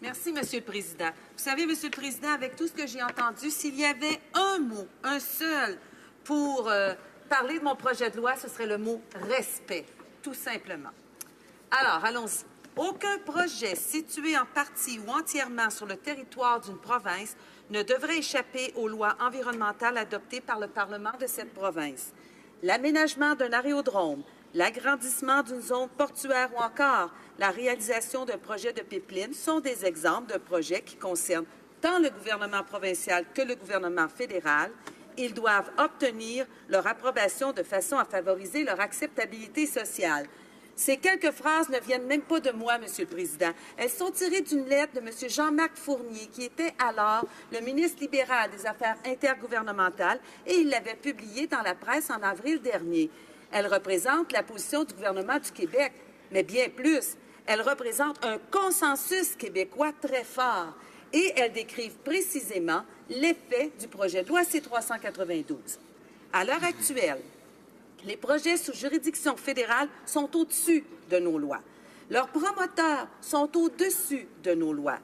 Merci, Monsieur le Président. Vous savez, Monsieur le Président, avec tout ce que j'ai entendu, s'il y avait un mot, un seul, pour parler de mon projet de loi, ce serait le mot « respect », tout simplement. Alors, allons-y. Aucun projet situé en partie ou entièrement sur le territoire d'une province ne devrait échapper aux lois environnementales adoptées par le Parlement de cette province. L'aménagement d'un aérodrome, l'agrandissement d'une zone portuaire ou encore la réalisation d'un projet de pipeline sont des exemples de projets qui concernent tant le gouvernement provincial que le gouvernement fédéral. Ils doivent obtenir leur approbation de façon à favoriser leur acceptabilité sociale. Ces quelques phrases ne viennent même pas de moi, Monsieur le Président. Elles sont tirées d'une lettre de M. Jean-Marc Fournier, qui était alors le ministre libéral des Affaires intergouvernementales, et il l'avait publiée dans la presse en avril dernier. Elle représente la position du gouvernement du Québec, mais bien plus. Elle représente un consensus québécois très fort et elles décrivent précisément l'effet du projet de loi C-392. À l'heure actuelle, les projets sous juridiction fédérale sont au-dessus de nos lois. Leurs promoteurs sont au-dessus de nos lois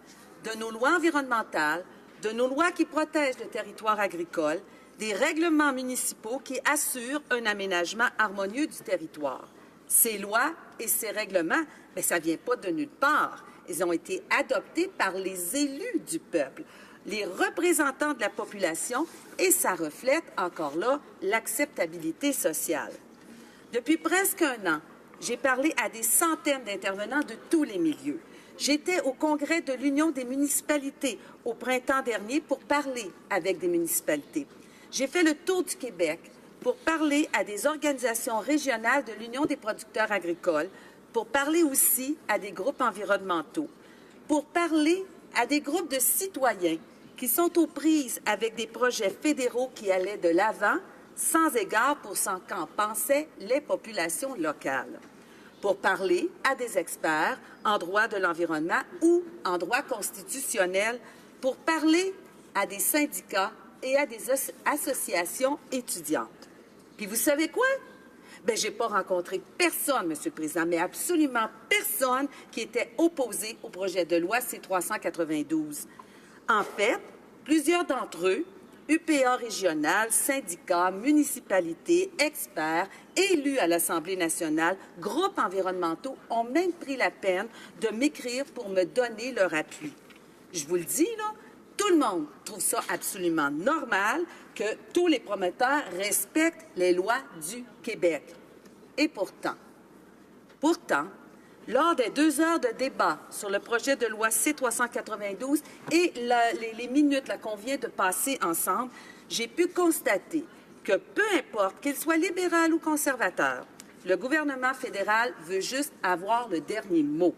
environnementales, de nos lois qui protègent le territoire agricole, des règlements municipaux qui assurent un aménagement harmonieux du territoire. Ces lois et ces règlements, bien, ça ne vient pas de nulle part. Ils ont été adoptés par les élus du peuple, les représentants de la population, et ça reflète encore là l'acceptabilité sociale. Depuis presque un an, j'ai parlé à des centaines d'intervenants de tous les milieux. J'étais au congrès de l'Union des municipalités au printemps dernier pour parler avec des municipalités. J'ai fait le tour du Québec pour parler à des organisations régionales de l'Union des producteurs agricoles, pour parler aussi à des groupes environnementaux, pour parler à des groupes de citoyens qui sont aux prises avec des projets fédéraux qui allaient de l'avant, sans égard pour ce qu'en pensaient les populations locales, pour parler à des experts en droit de l'environnement ou en droit constitutionnel, pour parler à des syndicats et à des associations étudiantes. Puis vous savez quoi? Bien, je n'ai pas rencontré personne, Monsieur le Président, mais absolument personne qui était opposé au projet de loi C-392. En fait, plusieurs d'entre eux, UPA régional, syndicats, municipalités, experts, élus à l'Assemblée nationale, groupes environnementaux, ont même pris la peine de m'écrire pour me donner leur appui. Je vous le dis, là, tout le monde trouve ça absolument normal que tous les promoteurs respectent les lois du Québec. Et pourtant, lors des 2 heures de débat sur le projet de loi C-392 et les minutes qu'on vient de passer ensemble, j'ai pu constater que peu importe qu'il soit libéral ou conservateur, le gouvernement fédéral veut juste avoir le dernier mot,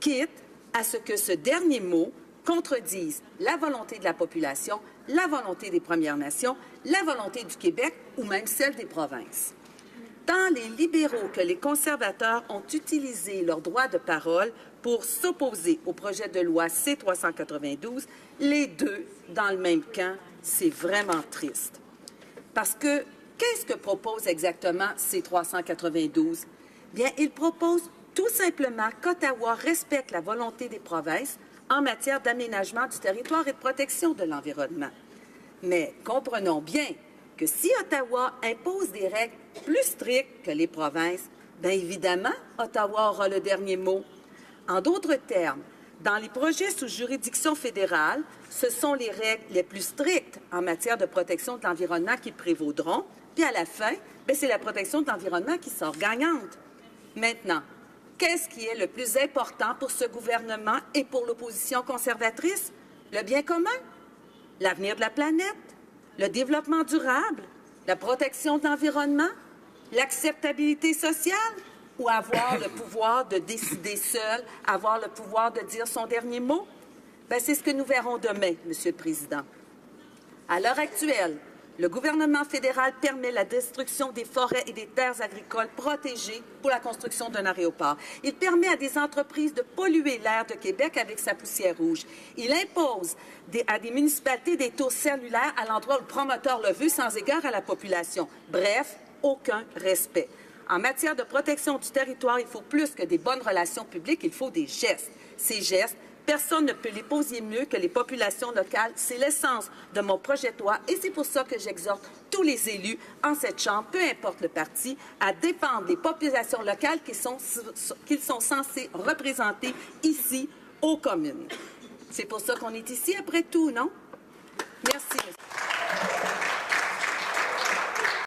quitte à ce que ce dernier mot contredisent la volonté de la population, la volonté des Premières Nations, la volonté du Québec ou même celle des provinces. Tant les libéraux que les conservateurs ont utilisé leur droit de parole pour s'opposer au projet de loi C-392, les deux dans le même camp, c'est vraiment triste. Parce que qu'est-ce que propose exactement C-392? Bien, il propose tout simplement qu'Ottawa respecte la volonté des provinces en matière d'aménagement du territoire et de protection de l'environnement. Mais comprenons bien que si Ottawa impose des règles plus strictes que les provinces, bien évidemment, Ottawa aura le dernier mot. En d'autres termes, dans les projets sous juridiction fédérale, ce sont les règles les plus strictes en matière de protection de l'environnement qui prévaudront, puis à la fin, bien, c'est la protection de l'environnement qui sort gagnante. Maintenant, qu'est-ce qui est le plus important pour ce gouvernement et pour l'opposition conservatrice? Le bien commun? L'avenir de la planète? Le développement durable? La protection de l'environnement? L'acceptabilité sociale? Ou avoir le pouvoir de décider seul, avoir le pouvoir de dire son dernier mot? Bien, c'est ce que nous verrons demain, Monsieur le Président. À l'heure actuelle, le gouvernement fédéral permet la destruction des forêts et des terres agricoles protégées pour la construction d'un aéroport. Il permet à des entreprises de polluer l'air de Québec avec sa poussière rouge. Il impose à des municipalités des tours cellulaires à l'endroit où le promoteur le veut sans égard à la population. Bref, aucun respect. En matière de protection du territoire, il faut plus que des bonnes relations publiques, il faut des gestes. Ces gestes Personne ne peut les poser mieux que les populations locales. C'est l'essence de mon projet de loi et c'est pour ça que j'exhorte tous les élus en cette Chambre, peu importe le parti, à défendre les populations locales qu'ils sont censés représenter ici aux communes. C'est pour ça qu'on est ici, après tout, non? Merci.